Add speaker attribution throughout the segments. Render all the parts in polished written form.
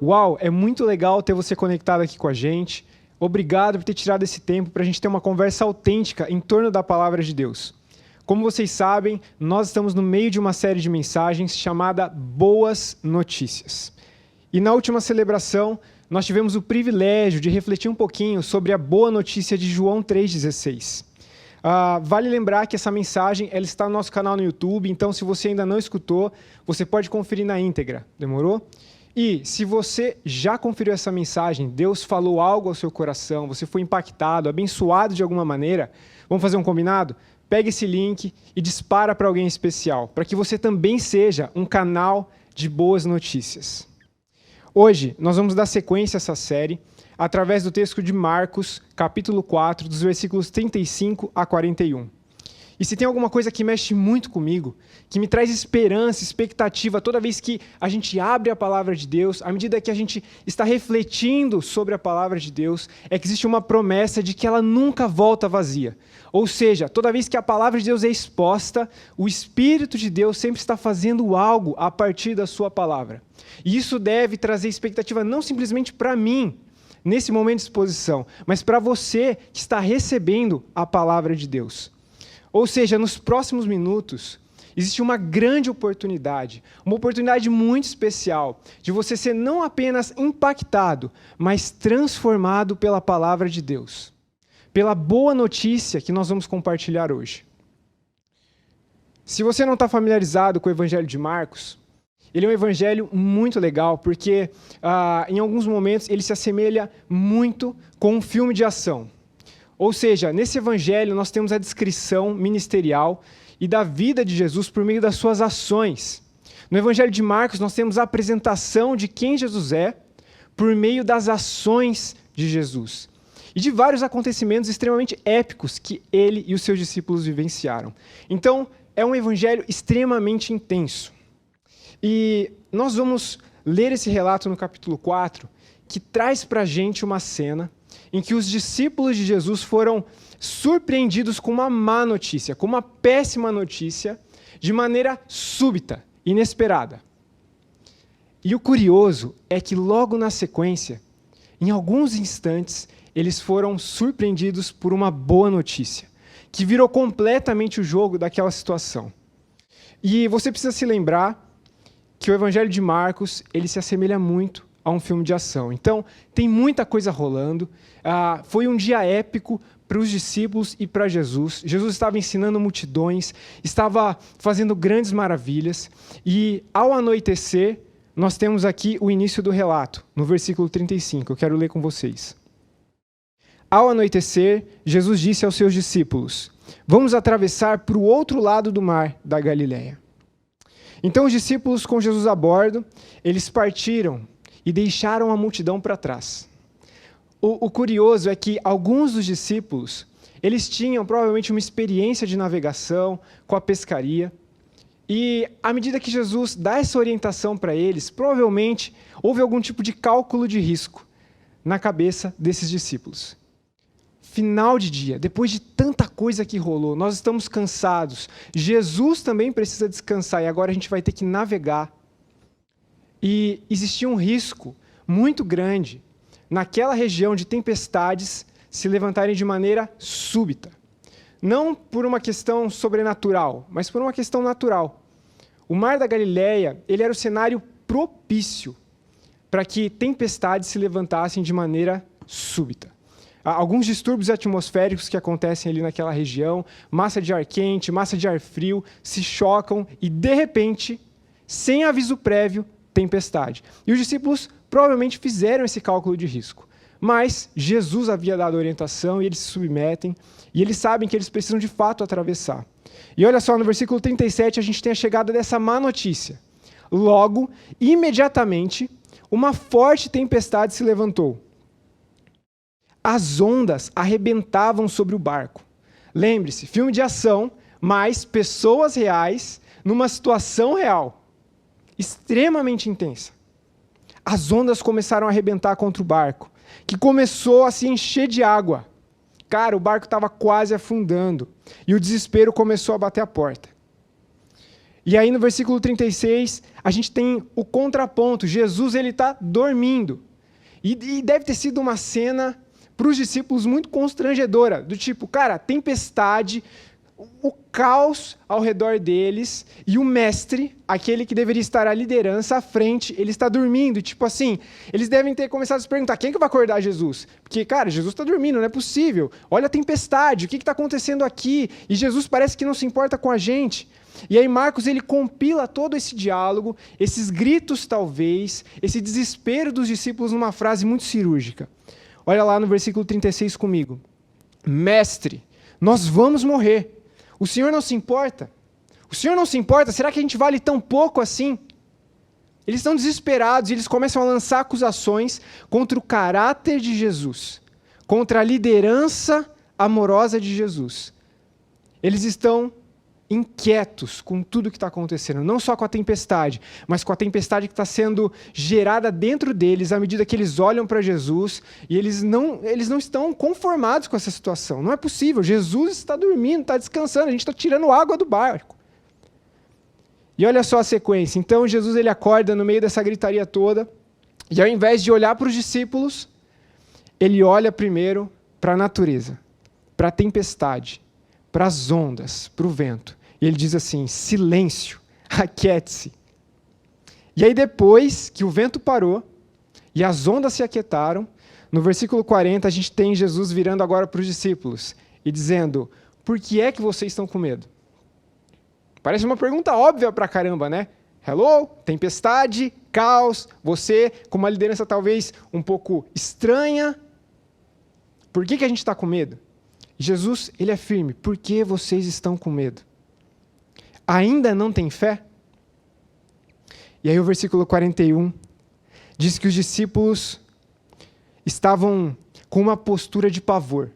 Speaker 1: Uau, é muito legal ter você conectado aqui com a gente. Obrigado por ter tirado esse tempo para a gente ter uma conversa autêntica em torno da palavra de Deus. Como vocês sabem, nós estamos no meio de uma série de mensagens chamada Boas Notícias. E na última celebração, nós tivemos o privilégio de refletir um pouquinho sobre a boa notícia de João 3,16. Vale lembrar que essa mensagem ela está no nosso canal no YouTube, então se você ainda não escutou, você pode conferir na íntegra, demorou? E se você já conferiu essa mensagem, Deus falou algo ao seu coração, você foi impactado, abençoado de alguma maneira, vamos fazer um combinado? Pega esse link e dispara para alguém especial, para que você também seja um canal de boas notícias. Hoje, nós vamos dar sequência a essa série através do texto de Marcos, capítulo 4, dos versículos 35 a 41. E se tem alguma coisa que mexe muito comigo, que me traz esperança, expectativa, toda vez que a gente abre a palavra de Deus, à medida que a gente está refletindo sobre a palavra de Deus, é que existe uma promessa de que ela nunca volta vazia. Ou seja, toda vez que a palavra de Deus é exposta, o Espírito de Deus sempre está fazendo algo a partir da sua palavra. E isso deve trazer expectativa não simplesmente para mim, nesse momento de exposição, mas para você que está recebendo a palavra de Deus. Ou seja, nos próximos minutos, existe uma grande oportunidade, uma oportunidade muito especial de você ser não apenas impactado, mas transformado pela palavra de Deus, pela boa notícia que nós vamos compartilhar hoje. Se você não está familiarizado com o Evangelho de Marcos, ele é um evangelho muito legal, porque em alguns momentos ele se assemelha muito com um filme de ação. Ou seja, nesse evangelho nós temos a descrição ministerial e da vida de Jesus por meio das suas ações. No evangelho de Marcos nós temos a apresentação de quem Jesus é por meio das ações de Jesus. E de vários acontecimentos extremamente épicos que ele e os seus discípulos vivenciaram. Então, é um evangelho extremamente intenso. E nós vamos ler esse relato no capítulo 4, que traz para a gente uma cena em que os discípulos de Jesus foram surpreendidos com uma má notícia, com uma péssima notícia, de maneira súbita, inesperada. E o curioso é que logo na sequência, em alguns instantes, eles foram surpreendidos por uma boa notícia, que virou completamente o jogo daquela situação. E você precisa se lembrar que o Evangelho de Marcos ele se assemelha muito a um filme de ação. Então, tem muita coisa rolando. Foi um dia épico para os discípulos e para Jesus. Jesus estava ensinando multidões, estava fazendo grandes maravilhas. E, ao anoitecer, nós temos aqui o início do relato, no versículo 35. Eu quero ler com vocês. Ao anoitecer, Jesus disse aos seus discípulos: "Vamos atravessar para o outro lado do mar da Galileia." Então, os discípulos, com Jesus a bordo, eles partiram e deixaram a multidão para trás. O curioso é que alguns dos discípulos, eles tinham provavelmente uma experiência de navegação com a pescaria, e à medida que Jesus dá essa orientação para eles, provavelmente houve algum tipo de cálculo de risco na cabeça desses discípulos. Final de dia, depois de tanta coisa que rolou, nós estamos cansados, Jesus também precisa descansar, e agora a gente vai ter que navegar. E existia um risco muito grande naquela região de tempestades se levantarem de maneira súbita. Não por uma questão sobrenatural, mas por uma questão natural. O Mar da Galileia ele era o cenário propício para que tempestades se levantassem de maneira súbita. Há alguns distúrbios atmosféricos que acontecem ali naquela região, massa de ar quente, massa de ar frio, se chocam e, de repente, sem aviso prévio, tempestade. E os discípulos provavelmente fizeram esse cálculo de risco. Mas Jesus havia dado a orientação e eles se submetem e eles sabem que eles precisam de fato atravessar. E olha só, no versículo 37 a gente tem a chegada dessa má notícia. Logo, imediatamente, uma forte tempestade se levantou. As ondas arrebentavam sobre o barco. Lembre-se, filme de ação, mas pessoas reais numa situação real. Extremamente intensa. As ondas começaram a arrebentar contra o barco, que começou a se encher de água. Cara, o barco estava quase afundando, e o desespero começou a bater a porta. E aí no versículo 36, a gente tem o contraponto. Jesus, ele está dormindo. E deve ter sido uma cena para os discípulos muito constrangedora, do tipo, cara, tempestade, o caos ao redor deles, e o mestre, aquele que deveria estar à liderança, à frente, ele está dormindo. Tipo assim, eles devem ter começado a se perguntar, quem que vai acordar Jesus? Porque, cara, Jesus está dormindo, não é possível. Olha a tempestade, o que está acontecendo aqui? E Jesus parece que não se importa com a gente. E aí Marcos, ele compila todo esse diálogo, esses gritos talvez, esse desespero dos discípulos numa frase muito cirúrgica. Olha lá no versículo 36 comigo. Mestre, nós vamos morrer. O Senhor não se importa? O Senhor não se importa? Será que a gente vale tão pouco assim? Eles estão desesperados e eles começam a lançar acusações contra o caráter de Jesus, contra a liderança amorosa de Jesus. Eles estão inquietos com tudo que está acontecendo, não só com a tempestade, mas com a tempestade que está sendo gerada dentro deles à medida que eles olham para Jesus e eles não estão conformados com essa situação. Não é possível, Jesus está dormindo, está descansando, a gente está tirando água do barco. E olha só a sequência, então Jesus ele acorda no meio dessa gritaria toda e ao invés de olhar para os discípulos, ele olha primeiro para a natureza, para a tempestade, para as ondas, para o vento. E ele diz assim, silêncio, aquiete-se. E aí depois que o vento parou e as ondas se aquietaram, no versículo 40 a gente tem Jesus virando agora para os discípulos e dizendo, por que é que vocês estão com medo? Parece uma pergunta óbvia pra caramba, né? Hello, tempestade, caos, você com uma liderança talvez um pouco estranha. Por que a gente está com medo? Jesus, ele é firme. Por que vocês estão com medo? Ainda não tem fé? E aí o versículo 41 diz que os discípulos estavam com uma postura de pavor.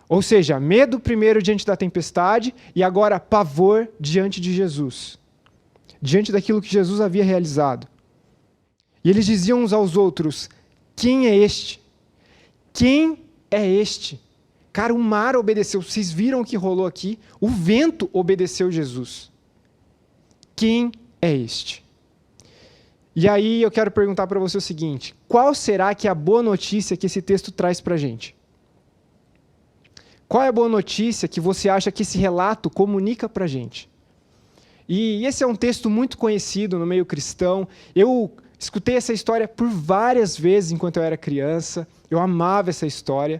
Speaker 1: Ou seja, medo primeiro diante da tempestade e agora pavor diante de Jesus. Diante daquilo que Jesus havia realizado. E eles diziam uns aos outros, quem é este? Quem é este? Cara, o mar obedeceu. Vocês viram o que rolou aqui? O vento obedeceu Jesus. Quem é este? E aí eu quero perguntar para você o seguinte, qual será que é a boa notícia que esse texto traz para a gente? Qual é a boa notícia que você acha que esse relato comunica para a gente? E esse é um texto muito conhecido no meio cristão. Eu escutei essa história por várias vezes enquanto eu era criança. Eu amava essa história.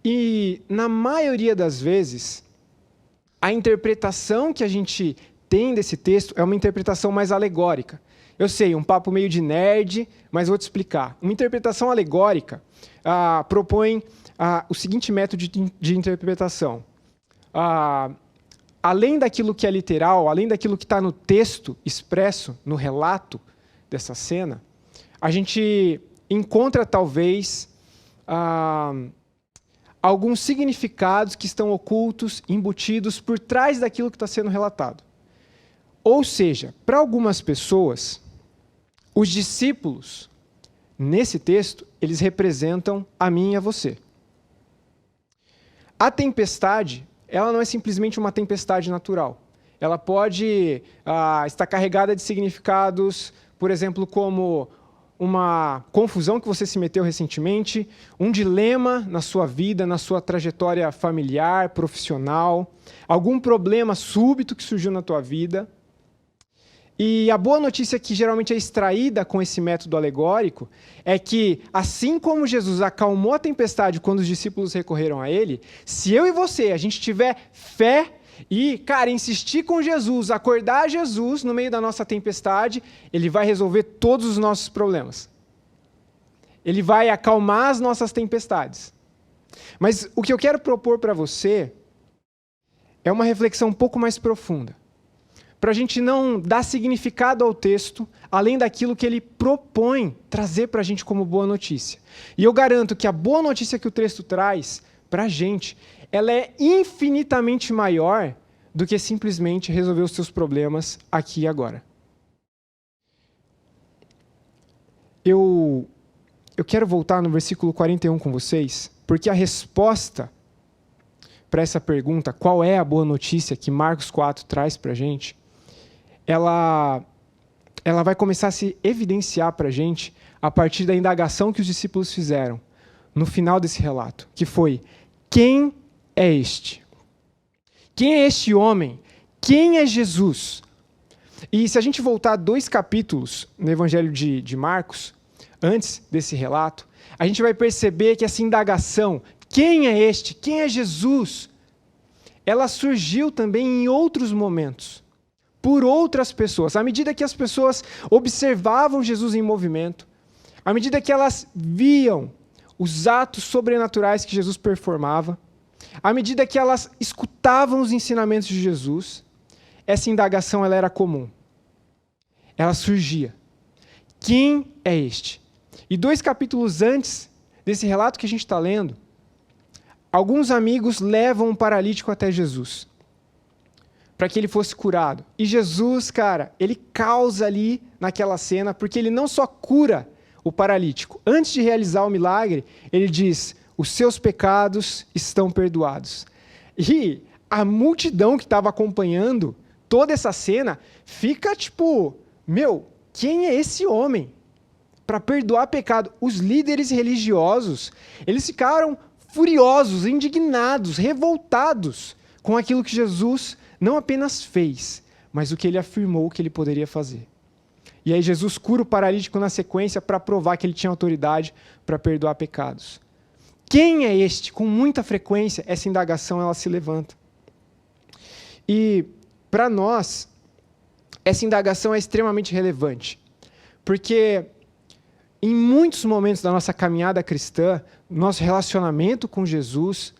Speaker 1: E, na maioria das vezes, a interpretação que a gente tem desse texto é uma interpretação mais alegórica. Eu sei, um papo meio de nerd, mas vou te explicar. Uma interpretação alegórica propõe o seguinte método de interpretação. Além daquilo que é literal, além daquilo que está no texto expresso, no relato dessa cena, a gente encontra, talvez, alguns significados que estão ocultos, embutidos por trás daquilo que está sendo relatado. Ou seja, para algumas pessoas, os discípulos, nesse texto, eles representam a mim e a você. A tempestade, ela não é simplesmente uma tempestade natural. Ela pode estar carregada de significados, por exemplo, como uma confusão que você se meteu recentemente, um dilema na sua vida, na sua trajetória familiar, profissional, algum problema súbito que surgiu na tua vida. E a boa notícia que geralmente é extraída com esse método alegórico é que, assim como Jesus acalmou a tempestade quando os discípulos recorreram a ele, se eu e você, a gente tiver fé e, cara, insistir com Jesus, acordar Jesus no meio da nossa tempestade, ele vai resolver todos os nossos problemas. Ele vai acalmar as nossas tempestades. Mas o que eu quero propor para você é uma reflexão um pouco mais profunda. Para a gente não dar significado ao texto, além daquilo que ele propõe trazer para a gente como boa notícia. E eu garanto que a boa notícia que o texto traz para a gente, ela é infinitamente maior do que simplesmente resolver os seus problemas aqui e agora. Eu quero voltar no versículo 41 com vocês, porque a resposta para essa pergunta, qual é a boa notícia que Marcos 4 traz para a gente, ela vai começar a se evidenciar para a gente a partir da indagação que os discípulos fizeram no final desse relato, que foi: quem é este? Quem é este homem? Quem é Jesus? E se a gente voltar 2 capítulos no Evangelho de Marcos, antes desse relato, a gente vai perceber que essa indagação, quem é este? Quem é Jesus? Ela surgiu também em outros momentos, por outras pessoas. À medida que as pessoas observavam Jesus em movimento, à medida que elas viam os atos sobrenaturais que Jesus performava, à medida que elas escutavam os ensinamentos de Jesus, essa indagação ela era comum. Ela surgia. Quem é este? E 2 capítulos antes desse relato que a gente está lendo, alguns amigos levam um paralítico até Jesus, para que ele fosse curado. E Jesus, cara, ele causa ali naquela cena, porque ele não só cura o paralítico. Antes de realizar o milagre, ele diz: os seus pecados estão perdoados. E a multidão que estava acompanhando toda essa cena fica tipo: meu, quem é esse homem para perdoar pecado? Os líderes religiosos, eles ficaram furiosos, indignados, revoltados com aquilo que Jesus não apenas fez, mas o que ele afirmou que ele poderia fazer. E aí Jesus cura o paralítico na sequência para provar que ele tinha autoridade para perdoar pecados. Quem é este? Com muita frequência, essa indagação ela se levanta. E para nós, essa indagação é extremamente relevante, porque em muitos momentos da nossa caminhada cristã, nosso relacionamento com Jesus,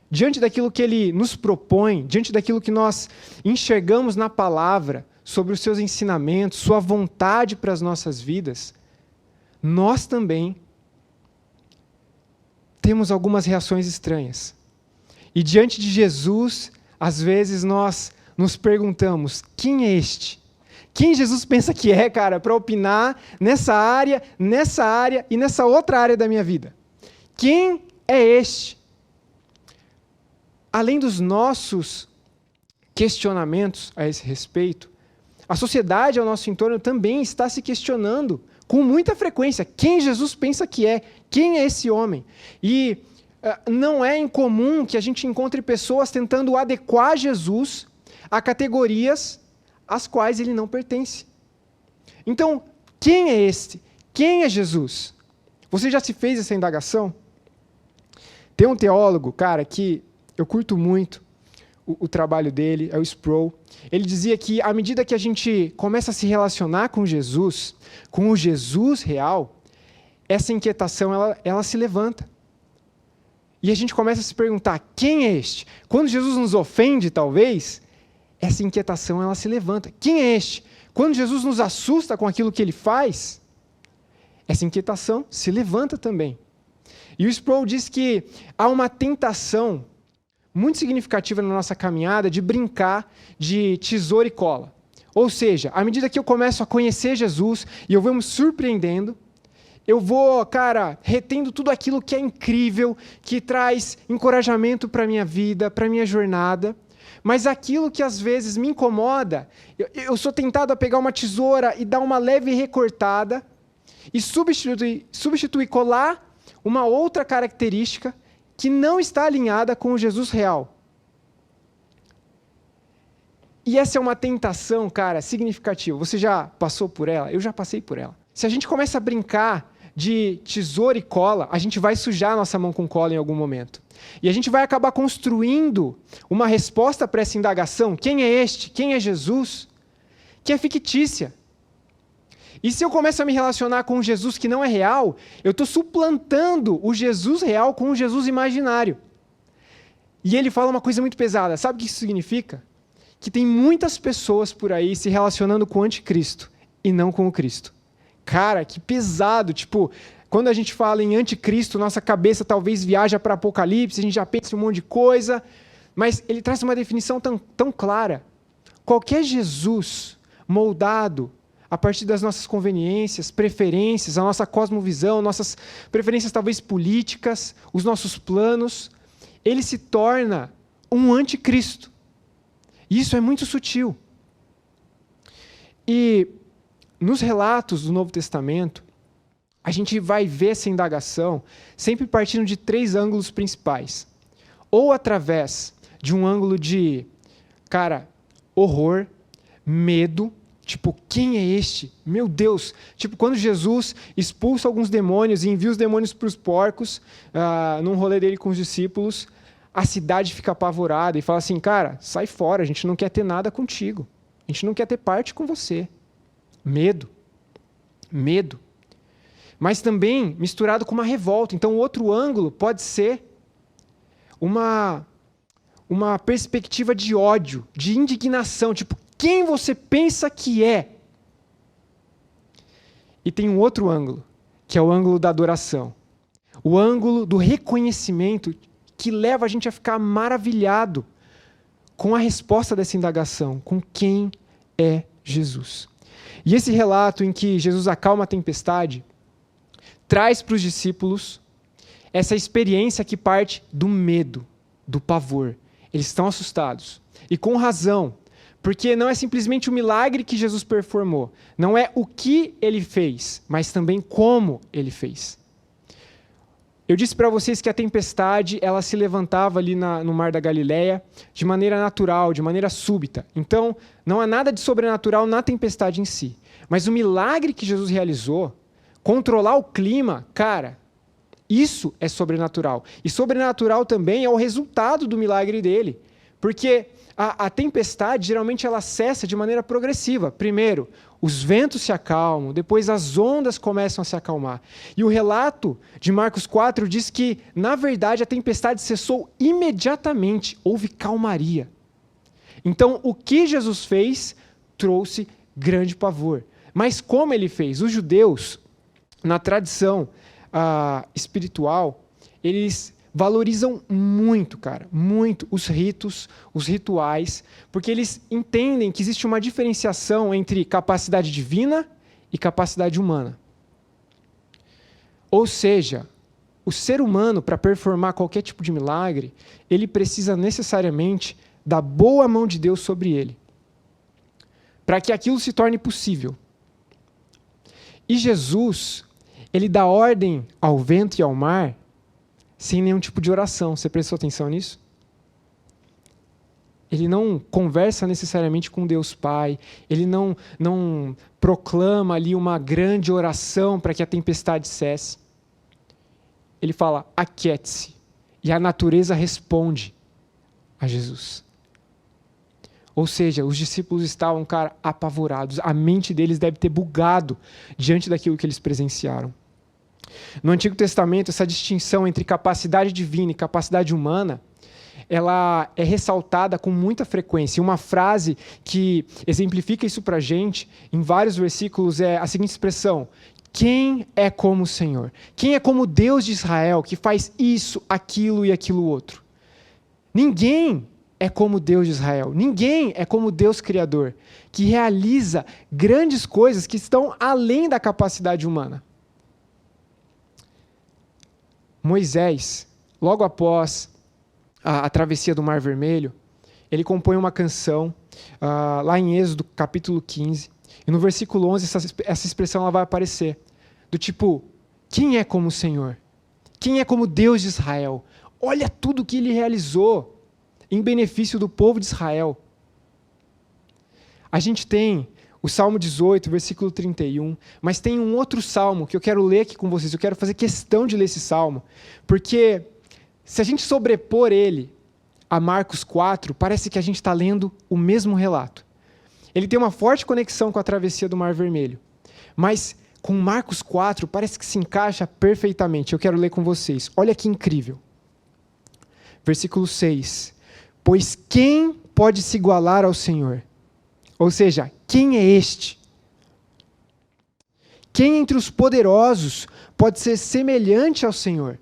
Speaker 1: diante daquilo que ele nos propõe, diante daquilo que nós enxergamos na palavra, sobre os seus ensinamentos, sua vontade para as nossas vidas, nós também temos algumas reações estranhas. E diante de Jesus, às vezes nós nos perguntamos: quem é este? Quem Jesus pensa que é, cara, para opinar nessa área e nessa outra área da minha vida? Quem é este? Além dos nossos questionamentos a esse respeito, a sociedade ao nosso entorno também está se questionando com muita frequência quem Jesus pensa que é, quem é esse homem. E não é incomum que a gente encontre pessoas tentando adequar Jesus a categorias às quais ele não pertence. Então, quem é este? Quem é Jesus? Você já se fez essa indagação? Tem um teólogo, cara, que eu curto muito o trabalho dele, é o Sproul. Ele dizia que à medida que a gente começa a se relacionar com Jesus, com o Jesus real, essa inquietação ela se levanta. E a gente começa a se perguntar: quem é este? Quando Jesus nos ofende, talvez, essa inquietação ela se levanta. Quem é este? Quando Jesus nos assusta com aquilo que ele faz, essa inquietação se levanta também. E o Sproul diz que há uma tentação muito significativa na nossa caminhada de brincar de tesoura e cola. Ou seja, à medida que eu começo a conhecer Jesus e eu vou me surpreendendo, eu vou, cara, retendo tudo aquilo que é incrível, que traz encorajamento para a minha vida, para a minha jornada, mas aquilo que às vezes me incomoda, eu sou tentado a pegar uma tesoura e dar uma leve recortada e substituir, colar uma outra característica que não está alinhada com o Jesus real. E essa é uma tentação, cara, significativa. Você já passou por ela? Eu já passei por ela. Se a gente começa a brincar de tesoura e cola, a gente vai sujar a nossa mão com cola em algum momento. E a gente vai acabar construindo uma resposta para essa indagação: quem é este? Quem é Jesus? Que é fictícia. E se eu começo a me relacionar com um Jesus que não é real, eu estou suplantando o Jesus real com o Jesus imaginário. E ele fala uma coisa muito pesada. Sabe o que isso significa? Que tem muitas pessoas por aí se relacionando com o anticristo e não com o Cristo. Cara, que pesado. Tipo, quando a gente fala em anticristo, nossa cabeça talvez viaja para Apocalipse, a gente já pensa em um monte de coisa, mas ele traz uma definição tão clara. Qualquer Jesus moldado a partir das nossas conveniências, preferências, a nossa cosmovisão, nossas preferências talvez políticas, os nossos planos, ele se torna um anticristo. Isso é muito sutil. E nos relatos do Novo Testamento, a gente vai ver essa indagação sempre partindo de 3 ângulos principais. Ou através de um ângulo de, horror, medo, tipo, quem é este? Meu Deus! Tipo, quando Jesus expulsa alguns demônios e envia os demônios para os porcos, num rolê dele com os discípulos, a cidade fica apavorada e fala assim, sai fora, a gente não quer ter nada contigo. A gente não quer ter parte com você. Medo. Medo. Mas também misturado com uma revolta. Então, o outro ângulo pode ser uma perspectiva de ódio, de indignação. Tipo, quem você pensa que é? E tem um outro ângulo, que é o ângulo da adoração. O ângulo do reconhecimento que leva a gente a ficar maravilhado com a resposta dessa indagação, com quem é Jesus. E esse relato em que Jesus acalma a tempestade traz para os discípulos essa experiência que parte do medo, do pavor. Eles estão assustados. E com razão, porque não é simplesmente o milagre que Jesus performou, não é o que ele fez, mas também como ele fez. Eu disse para vocês que a tempestade ela se levantava ali no Mar da Galileia de maneira natural, de maneira súbita. Então, não há nada de sobrenatural na tempestade em si. Mas o milagre que Jesus realizou, controlar o clima, isso é sobrenatural. E sobrenatural também é o resultado do milagre dele. Porque a tempestade, geralmente, ela cessa de maneira progressiva. Primeiro, os ventos se acalmam, depois as ondas começam a se acalmar. E o relato de Marcos 4 diz que, na verdade, a tempestade cessou imediatamente, houve calmaria. Então, o que Jesus fez trouxe grande pavor. Mas como ele fez? Os judeus, na tradição espiritual, eles valorizam muito, muito os ritos, os rituais, porque eles entendem que existe uma diferenciação entre capacidade divina e capacidade humana. Ou seja, o ser humano, para performar qualquer tipo de milagre, ele precisa necessariamente da boa mão de Deus sobre ele, para que aquilo se torne possível. E Jesus, ele dá ordem ao vento e ao mar sem nenhum tipo de oração. Você prestou atenção nisso? Ele não conversa necessariamente com Deus Pai, ele não proclama ali uma grande oração para que a tempestade cesse. Ele fala, aquiete-se, e a natureza responde a Jesus. Ou seja, os discípulos estavam, apavorados, a mente deles deve ter bugado diante daquilo que eles presenciaram. No Antigo Testamento, essa distinção entre capacidade divina e capacidade humana, ela é ressaltada com muita frequência. Uma frase que exemplifica isso para a gente, em vários versículos, é a seguinte expressão: quem é como o Senhor? Quem é como o Deus de Israel, que faz isso, aquilo e aquilo outro? Ninguém é como o Deus de Israel. Ninguém é como o Deus Criador, que realiza grandes coisas que estão além da capacidade humana. Moisés, logo após a travessia do Mar Vermelho, ele compõe uma canção, lá em Êxodo, capítulo 15, e no versículo 11 essa expressão ela vai aparecer, do tipo, quem é como o Senhor? Quem é como o Deus de Israel? Olha tudo que ele realizou em benefício do povo de Israel. A gente tem o Salmo 18, versículo 31, mas tem um outro salmo que eu quero ler aqui com vocês, eu quero fazer questão de ler esse salmo, porque se a gente sobrepor ele a Marcos 4, parece que a gente está lendo o mesmo relato. Ele tem uma forte conexão com a travessia do Mar Vermelho, mas com Marcos 4 parece que se encaixa perfeitamente. Eu quero ler com vocês. Olha que incrível. Versículo 6. Pois quem pode se igualar ao Senhor? Ou seja, quem é este? Quem entre os poderosos pode ser semelhante ao Senhor?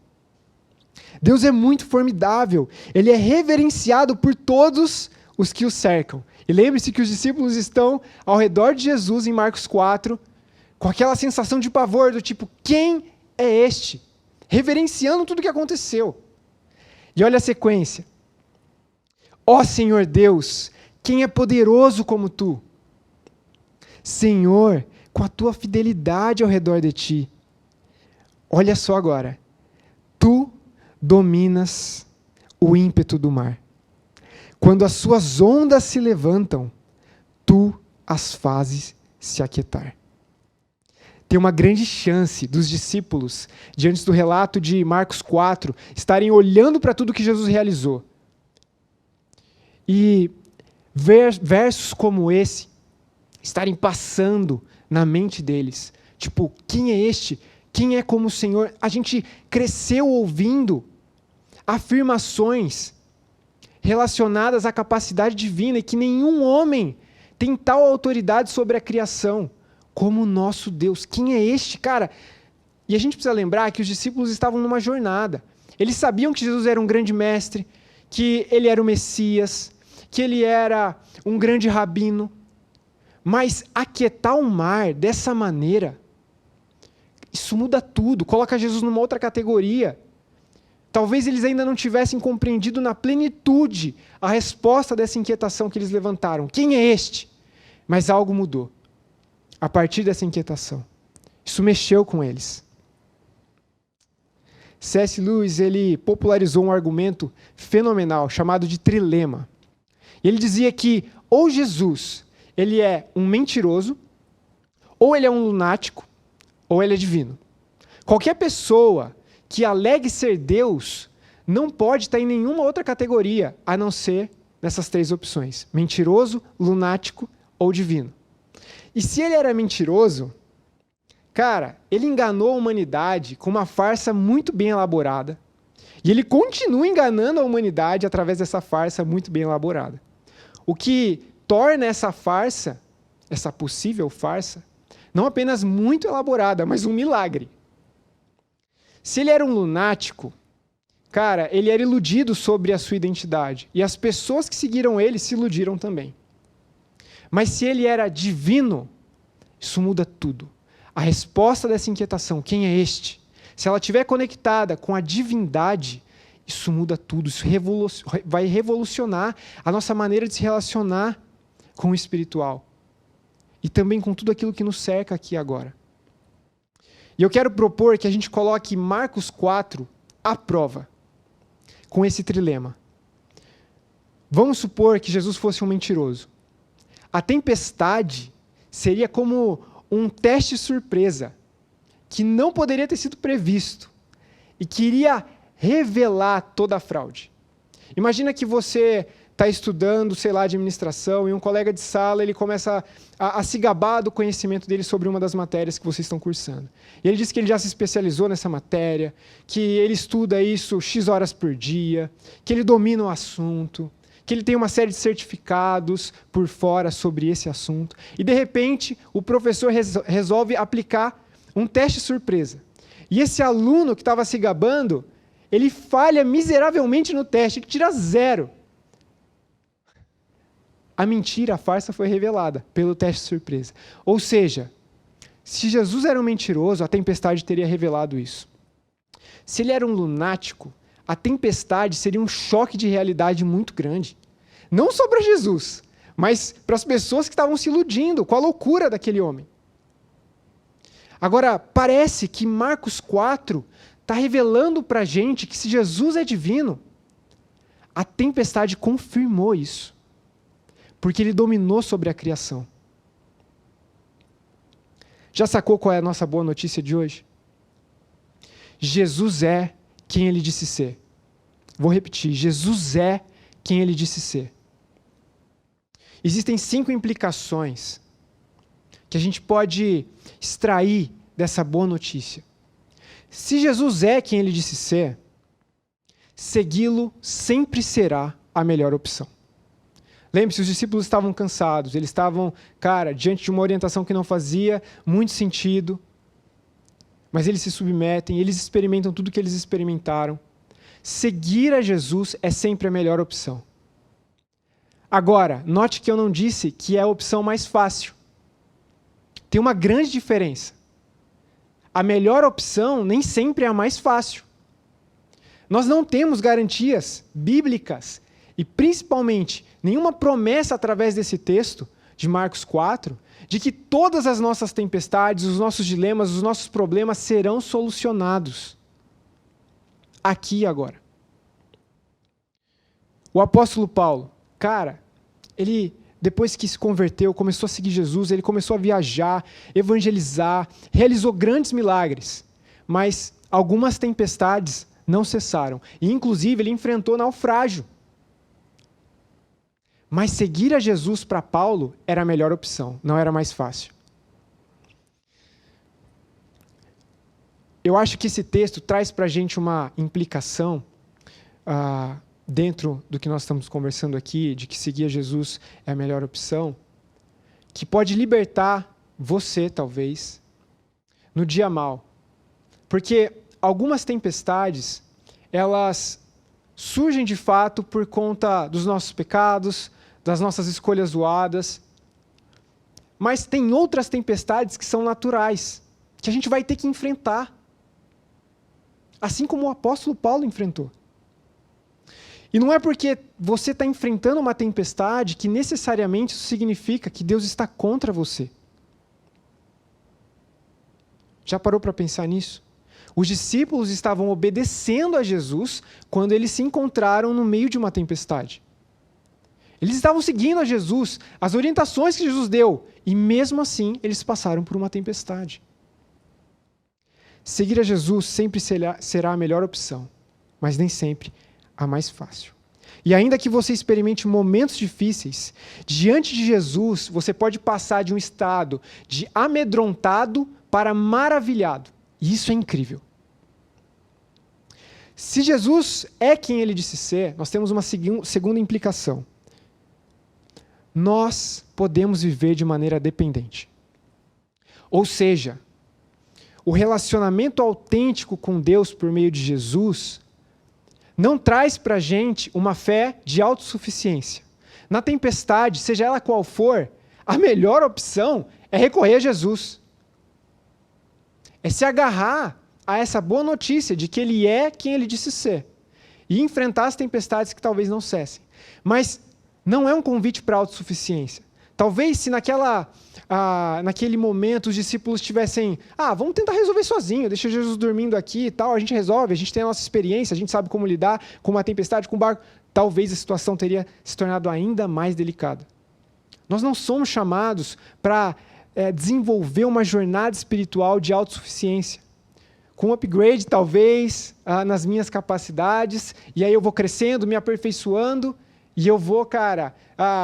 Speaker 1: Deus é muito formidável. Ele é reverenciado por todos os que o cercam. E lembre-se que os discípulos estão ao redor de Jesus em Marcos 4, com aquela sensação de pavor do tipo, quem é este? Reverenciando tudo o que aconteceu. E olha a sequência. Ó Senhor Deus, quem é poderoso como tu? Senhor, com a tua fidelidade ao redor de ti. Olha só agora. Tu dominas o ímpeto do mar. Quando as suas ondas se levantam, tu as fazes se aquietar. Tem uma grande chance dos discípulos, diante do relato de Marcos 4, estarem olhando para tudo que Jesus realizou. E versos como esse estarem passando na mente deles. Tipo, quem é este? Quem é como o Senhor? A gente cresceu ouvindo afirmações relacionadas à capacidade divina e que nenhum homem tem tal autoridade sobre a criação como o nosso Deus. Quem é este, cara? E a gente precisa lembrar que os discípulos estavam numa jornada. Eles sabiam que Jesus era um grande mestre, que ele era o Messias, que ele era um grande rabino. Mas aquietar o mar dessa maneira, isso muda tudo, coloca Jesus numa outra categoria. Talvez eles ainda não tivessem compreendido na plenitude a resposta dessa inquietação que eles levantaram. Quem é este? Mas algo mudou a partir dessa inquietação. Isso mexeu com eles. C.S. Lewis, ele popularizou um argumento fenomenal chamado de trilema. Ele dizia que ou Jesus, ele é um mentiroso, ou ele é um lunático, ou ele é divino. Qualquer pessoa que alegue ser Deus não pode estar em nenhuma outra categoria, a não ser nessas três opções: mentiroso, lunático ou divino. E se ele era mentiroso, cara, ele enganou a humanidade com uma farsa muito bem elaborada, e ele continua enganando a humanidade através dessa farsa muito bem elaborada. O que torna essa farsa, essa possível farsa, não apenas muito elaborada, mas um milagre. Se ele era um lunático, cara, ele era iludido sobre a sua identidade. E as pessoas que seguiram ele se iludiram também. Mas se ele era divino, isso muda tudo. A resposta dessa inquietação, quem é este? Se ela estiver conectada com a divindade, isso muda tudo. Isso vai revolucionar a nossa maneira de se relacionar com o espiritual. E também com tudo aquilo que nos cerca aqui agora. E eu quero propor que a gente coloque Marcos 4 à prova, com esse trilema. Vamos supor que Jesus fosse um mentiroso. A tempestade seria como um teste surpresa, que não poderia ter sido previsto, e que iria revelar toda a fraude. Imagina que você está estudando, sei lá, administração, e um colega de sala ele começa a se gabar do conhecimento dele sobre uma das matérias que vocês estão cursando. E ele diz que ele já se especializou nessa matéria, que ele estuda isso X horas por dia, que ele domina o assunto, que ele tem uma série de certificados por fora sobre esse assunto. E, de repente, o professor resolve aplicar um teste surpresa. E esse aluno que estava se gabando, ele falha miseravelmente no teste, ele tira 0. A mentira, a farsa foi revelada pelo teste surpresa. Ou seja, se Jesus era um mentiroso, a tempestade teria revelado isso. Se ele era um lunático, a tempestade seria um choque de realidade muito grande. Não só para Jesus, mas para as pessoas que estavam se iludindo com a loucura daquele homem. Agora, parece que Marcos 4 está revelando para a gente que se Jesus é divino, a tempestade confirmou isso. Porque ele dominou sobre a criação. Já sacou qual é a nossa boa notícia de hoje? Jesus é quem ele disse ser. Vou repetir, Jesus é quem ele disse ser. Existem 5 implicações que a gente pode extrair dessa boa notícia. Se Jesus é quem ele disse ser, segui-lo sempre será a melhor opção. Lembre-se, os discípulos estavam cansados, eles estavam, diante de uma orientação que não fazia muito sentido, mas eles se submetem, eles experimentam tudo o que eles experimentaram. Seguir a Jesus é sempre a melhor opção. Agora, note que eu não disse que é a opção mais fácil. Tem uma grande diferença. A melhor opção nem sempre é a mais fácil. Nós não temos garantias bíblicas e, principalmente, nenhuma promessa através desse texto de Marcos 4, de que todas as nossas tempestades, os nossos dilemas, os nossos problemas serão solucionados aqui e agora. O apóstolo Paulo, cara, ele, depois que se converteu, começou a seguir Jesus, ele começou a viajar, evangelizar, realizou grandes milagres, mas algumas tempestades não cessaram. E, inclusive, ele enfrentou naufrágio. Mas seguir a Jesus para Paulo era a melhor opção, não era mais fácil. Eu acho que esse texto traz para a gente uma implicação dentro do que nós estamos conversando aqui, de que seguir a Jesus é a melhor opção, que pode libertar você, talvez, no dia mau. Porque algumas tempestades, elas surgem de fato por conta dos nossos pecados, das nossas escolhas zoadas, mas tem outras tempestades que são naturais, que a gente vai ter que enfrentar, assim como o apóstolo Paulo enfrentou. E não é porque você está enfrentando uma tempestade que necessariamente isso significa que Deus está contra você. Já parou para pensar nisso? Os discípulos estavam obedecendo a Jesus quando eles se encontraram no meio de uma tempestade. Eles estavam seguindo a Jesus, as orientações que Jesus deu, e mesmo assim eles passaram por uma tempestade. Seguir a Jesus sempre será a melhor opção, mas nem sempre a mais fácil. E ainda que você experimente momentos difíceis, diante de Jesus você pode passar de um estado de amedrontado para maravilhado. E isso é incrível. Se Jesus é quem ele disse ser, nós temos uma segunda implicação. Nós podemos viver de maneira dependente. Ou seja, o relacionamento autêntico com Deus por meio de Jesus não traz para a gente uma fé de autossuficiência. Na tempestade, seja ela qual for, a melhor opção é recorrer a Jesus. É se agarrar a essa boa notícia de que Ele é quem Ele disse ser. E enfrentar as tempestades que talvez não cessem. Mas não é um convite para a autossuficiência. Talvez se naquele momento os discípulos tivessem, vamos tentar resolver sozinho, deixa Jesus dormindo aqui e tal, a gente resolve, a gente tem a nossa experiência, a gente sabe como lidar com uma tempestade, com um barco, talvez a situação teria se tornado ainda mais delicada. Nós não somos chamados para desenvolver uma jornada espiritual de autossuficiência, com upgrade talvez nas minhas capacidades, e aí eu vou crescendo, me aperfeiçoando, e eu vou,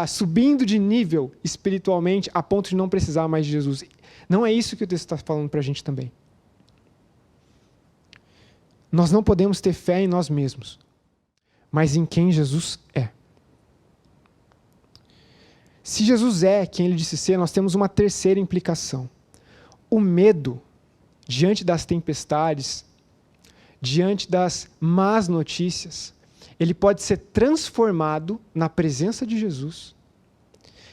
Speaker 1: subindo de nível espiritualmente a ponto de não precisar mais de Jesus. Não é isso que o texto está falando para a gente também. Nós não podemos ter fé em nós mesmos, mas em quem Jesus é. Se Jesus é quem ele disse ser, nós temos uma terceira implicação. O medo diante das tempestades, diante das más notícias, ele pode ser transformado na presença de Jesus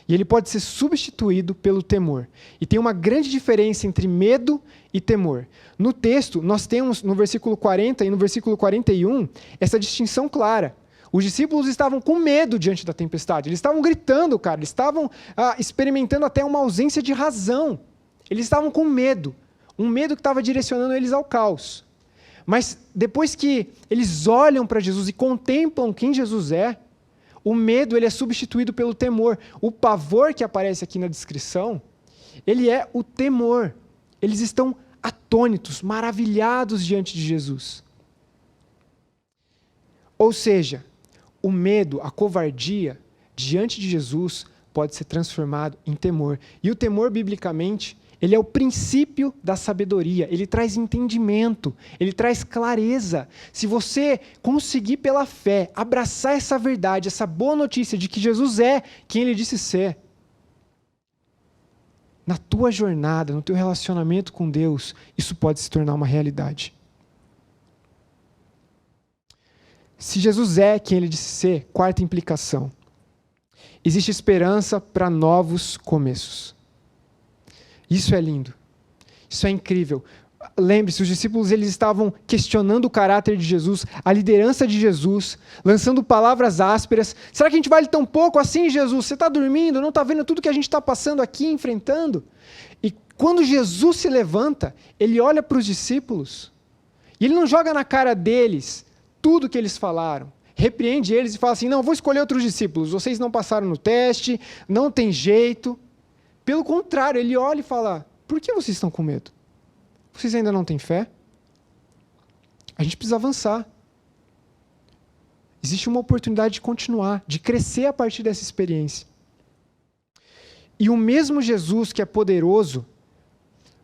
Speaker 1: e ele pode ser substituído pelo temor. E tem uma grande diferença entre medo e temor. No texto, nós temos no versículo 40 e no versículo 41 essa distinção clara. Os discípulos estavam com medo diante da tempestade. Eles estavam gritando, eles estavam experimentando até uma ausência de razão. Eles estavam com medo. Um medo que estava direcionando eles ao caos. Mas depois que eles olham para Jesus e contemplam quem Jesus é, o medo ele é substituído pelo temor. O pavor que aparece aqui na descrição, ele é o temor. Eles estão atônitos, maravilhados diante de Jesus. Ou seja, o medo, a covardia, diante de Jesus, pode ser transformado em temor. E o temor, biblicamente, ele é o princípio da sabedoria, ele traz entendimento, ele traz clareza. Se você conseguir pela fé abraçar essa verdade, essa boa notícia de que Jesus é quem ele disse ser, na tua jornada, no teu relacionamento com Deus, isso pode se tornar uma realidade. Se Jesus é quem ele disse ser, quarta implicação, existe esperança para novos começos. Isso é lindo. Isso é incrível. Lembre-se, os discípulos eles estavam questionando o caráter de Jesus, a liderança de Jesus, lançando palavras ásperas. Será que a gente vale tão pouco assim, Jesus? Você está dormindo? Não está vendo tudo que a gente está passando aqui, enfrentando? E quando Jesus se levanta, ele olha para os discípulos e ele não joga na cara deles tudo que eles falaram. Repreende eles e fala assim, não, vou escolher outros discípulos, vocês não passaram no teste, não tem jeito. Pelo contrário, ele olha e fala, por que vocês estão com medo? Vocês ainda não têm fé? A gente precisa avançar. Existe uma oportunidade de continuar, de crescer a partir dessa experiência. E o mesmo Jesus que é poderoso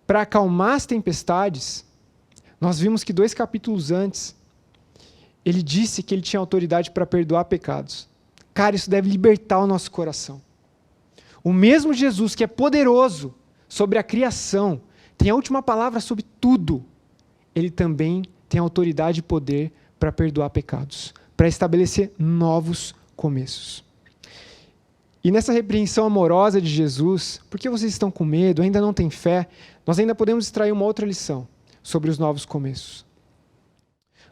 Speaker 1: para acalmar as tempestades, nós vimos que 2 capítulos antes, ele disse que ele tinha autoridade para perdoar pecados. Cara, isso deve libertar o nosso coração. O mesmo Jesus que é poderoso sobre a criação, tem a última palavra sobre tudo, ele também tem autoridade e poder para perdoar pecados, para estabelecer novos começos. E nessa repreensão amorosa de Jesus, por que vocês estão com medo, ainda não têm fé, nós ainda podemos extrair uma outra lição sobre os novos começos.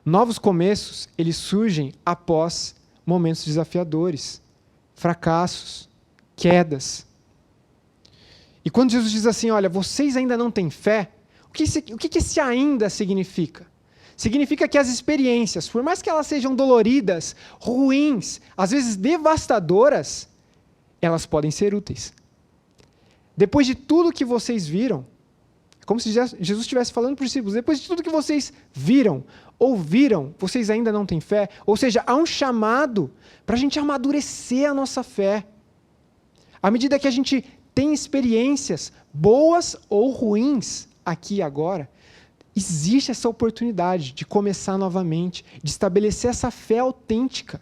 Speaker 1: Novos começos, eles surgem após momentos desafiadores, fracassos, quedas. E quando Jesus diz assim, olha, vocês ainda não têm fé, o que esse ainda significa? Significa que as experiências, por mais que elas sejam doloridas, ruins, às vezes devastadoras, elas podem ser úteis. Depois de tudo que vocês viram, é como se Jesus estivesse falando para os discípulos, depois de tudo que vocês viram, ouviram, vocês ainda não têm fé? Ou seja, há um chamado para a gente amadurecer a nossa fé. À medida que a gente tem experiências boas ou ruins aqui e agora, existe essa oportunidade de começar novamente, de estabelecer essa fé autêntica.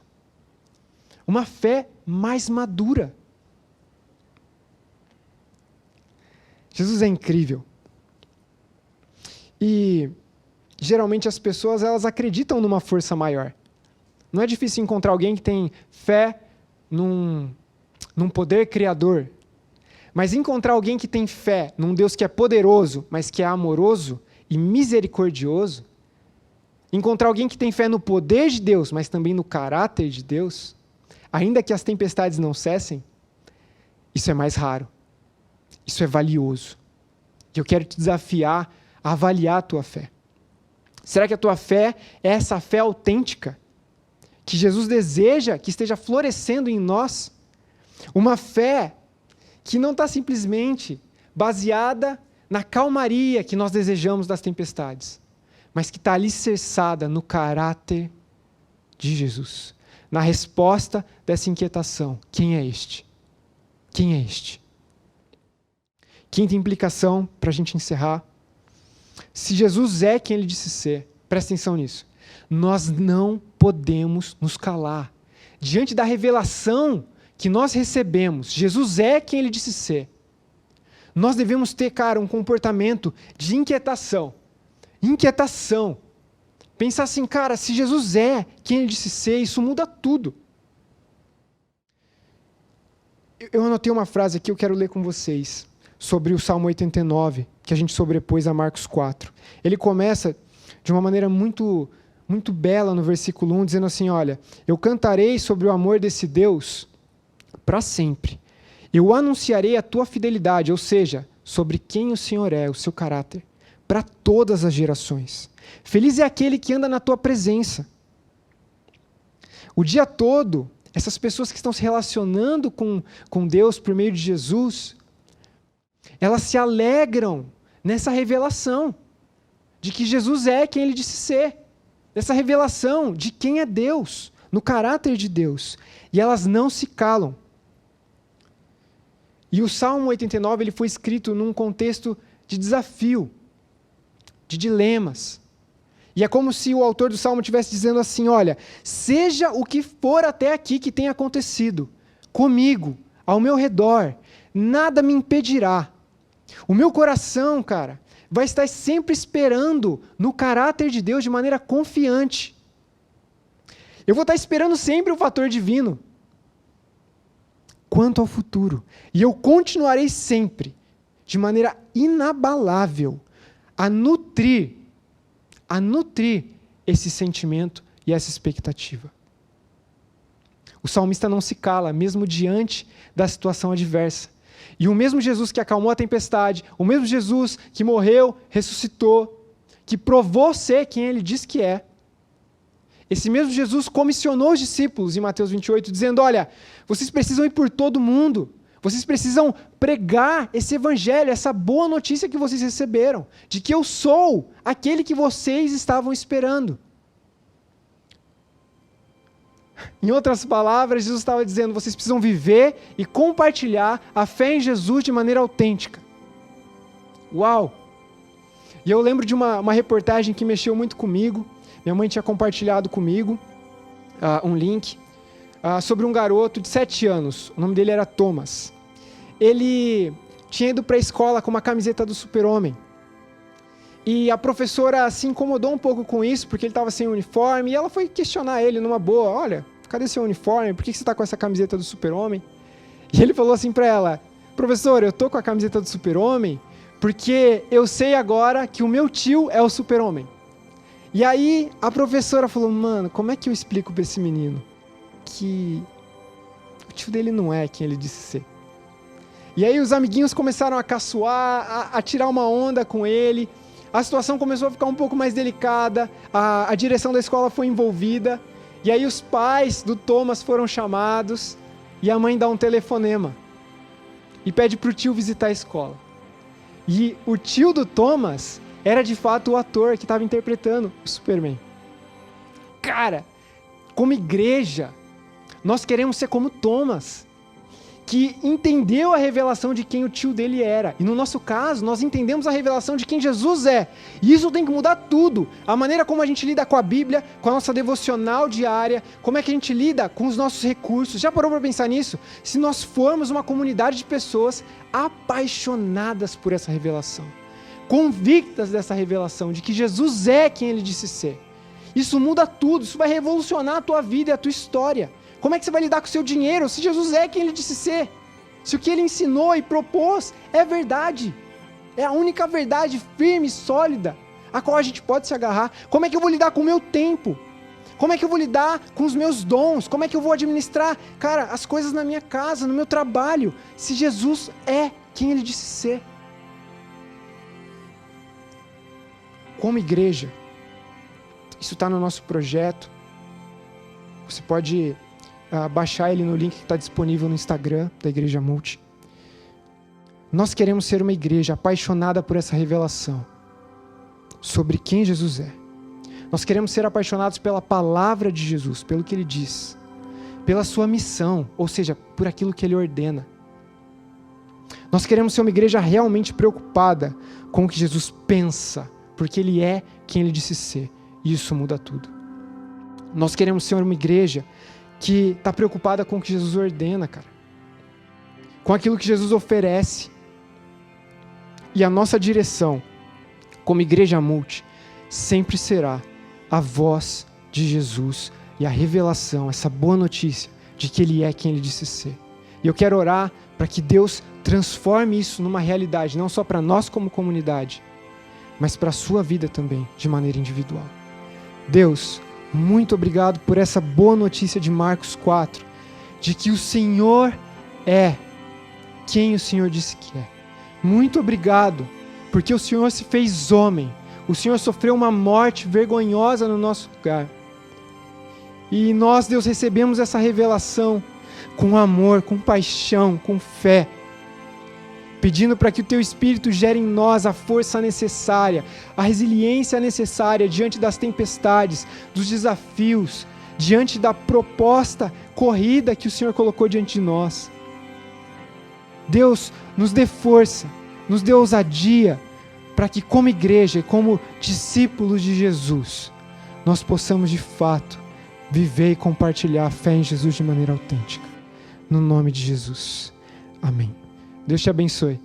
Speaker 1: Uma fé mais madura. Jesus é incrível. E geralmente as pessoas elas acreditam numa força maior. Não é difícil encontrar alguém que tem fé num poder criador. Mas encontrar alguém que tem fé num Deus que é poderoso, mas que é amoroso e misericordioso, encontrar alguém que tem fé no poder de Deus, mas também no caráter de Deus, ainda que as tempestades não cessem, isso é mais raro. Isso é valioso. E eu quero te desafiar a avaliar a tua fé. Será que a tua fé é essa fé autêntica que Jesus deseja que esteja florescendo em nós? Uma fé que não está simplesmente baseada na calmaria que nós desejamos das tempestades, mas que está alicerçada no caráter de Jesus, na resposta dessa inquietação. Quem é este? Quem é este? Quinta implicação, para a gente encerrar. Se Jesus é quem ele disse ser, presta atenção nisso, nós não podemos nos calar. Diante da revelação que nós recebemos, Jesus é quem ele disse ser. Nós devemos ter, cara, um comportamento de inquietação. Inquietação. Pensar assim, cara, se Jesus é quem ele disse ser, isso muda tudo. Eu anotei uma frase aqui, eu quero ler com vocês, sobre o Salmo 89, que a gente sobrepôs a Marcos 4. Ele começa de uma maneira muito, muito bela no versículo 1, dizendo assim, olha, eu cantarei sobre o amor desse Deus para sempre. Eu anunciarei a tua fidelidade, ou seja, sobre quem o Senhor é, o seu caráter, para todas as gerações. Feliz é aquele que anda na tua presença. O dia todo, essas pessoas que estão se relacionando com Deus por meio de Jesus, elas se alegram nessa revelação de que Jesus é quem ele disse ser. Nessa revelação de quem é Deus, no caráter de Deus. E elas não se calam. E o Salmo 89 ele foi escrito num contexto de desafio, de dilemas. E é como se o autor do Salmo estivesse dizendo assim, olha, seja o que for até aqui que tenha acontecido, comigo, ao meu redor, nada me impedirá. O meu coração, cara, vai estar sempre esperando no caráter de Deus de maneira confiante. Eu vou estar esperando sempre o fator divino. Quanto ao futuro. E eu continuarei sempre, de maneira inabalável, a nutrir esse sentimento e essa expectativa. O salmista não se cala, mesmo diante da situação adversa. E o mesmo Jesus que acalmou a tempestade, o mesmo Jesus que morreu, ressuscitou, que provou ser quem ele diz que é, esse mesmo Jesus comissionou os discípulos em Mateus 28, dizendo: olha, vocês precisam ir por todo mundo, vocês precisam pregar esse evangelho, essa boa notícia que vocês receberam, de que eu sou aquele que vocês estavam esperando. Em outras palavras, Jesus estava dizendo: vocês precisam viver e compartilhar a fé em Jesus de maneira autêntica. Uau! E eu lembro de uma reportagem que mexeu muito comigo. Minha mãe tinha compartilhado comigo um link sobre um garoto de 7 anos. O nome dele era Thomas. Ele tinha ido para a escola com uma camiseta do Super-Homem. E a professora se incomodou um pouco com isso, porque ele estava sem uniforme, e ela foi questionar ele numa boa: olha, cadê seu uniforme? Por que você está com essa camiseta do Super-Homem? E ele falou assim para ela: professora, eu estou com a camiseta do Super-Homem porque eu sei agora que o meu tio é o Super-Homem. E aí a professora falou: mano, como é que eu explico para esse menino que o tio dele não é quem ele disse ser? E aí os amiguinhos começaram a caçoar, a tirar uma onda com ele. A situação começou a ficar um pouco mais delicada, a direção da escola foi envolvida, e aí os pais do Thomas foram chamados, e a mãe dá um telefonema, e pede para o tio visitar a escola. E o tio do Thomas era de fato o ator que estava interpretando o Superman. Cara, como igreja, nós queremos ser como Thomas, que entendeu a revelação de quem o tio dele era. E no nosso caso, nós entendemos a revelação de quem Jesus é. E isso tem que mudar tudo. A maneira como a gente lida com a Bíblia, com a nossa devocional diária, como é que a gente lida com os nossos recursos. Já parou para pensar nisso? Se nós formos uma comunidade de pessoas apaixonadas por essa revelação, convictas dessa revelação, de que Jesus é quem ele disse ser, isso muda tudo, isso vai revolucionar a tua vida e a tua história. Como é que você vai lidar com o seu dinheiro se Jesus é quem ele disse ser? Se o que ele ensinou e propôs é verdade, é a única verdade firme e sólida a qual a gente pode se agarrar. Como é que eu vou lidar com o meu tempo? Como é que eu vou lidar com os meus dons? Como é que eu vou administrar, cara, as coisas na minha casa, no meu trabalho, se Jesus é quem ele disse ser? Como igreja, isso está no nosso projeto. Você pode baixar ele no link que está disponível no Instagram da Igreja Multi. Nós queremos ser uma igreja apaixonada por essa revelação sobre quem Jesus é. Nós queremos ser apaixonados pela palavra de Jesus, pelo que ele diz, pela sua missão, ou seja, por aquilo que ele ordena. Nós queremos ser uma igreja realmente preocupada com o que Jesus pensa, porque ele é quem ele disse ser, e isso muda tudo. Nós queremos ser uma igreja que está preocupada com o que Jesus ordena, cara, com aquilo que Jesus oferece. E a nossa direção, como Igreja Multi, sempre será a voz de Jesus e a revelação, essa boa notícia de que ele é quem ele disse ser. E eu quero orar para que Deus transforme isso numa realidade, não só para nós como comunidade, mas para a sua vida também, de maneira individual. Deus, muito obrigado por essa boa notícia de Marcos 4, de que o Senhor é quem o Senhor disse que é. Muito obrigado, porque o Senhor se fez homem, o Senhor sofreu uma morte vergonhosa no nosso lugar. E nós, Deus, recebemos essa revelação com amor, com paixão, com fé, pedindo para que o Teu Espírito gere em nós a força necessária, a resiliência necessária diante das tempestades, dos desafios, diante da proposta corrida que o Senhor colocou diante de nós. Deus, nos dê força, nos dê ousadia, para que como igreja e como discípulos de Jesus, nós possamos de fato viver e compartilhar a fé em Jesus de maneira autêntica. No nome de Jesus. Amém. Deus te abençoe.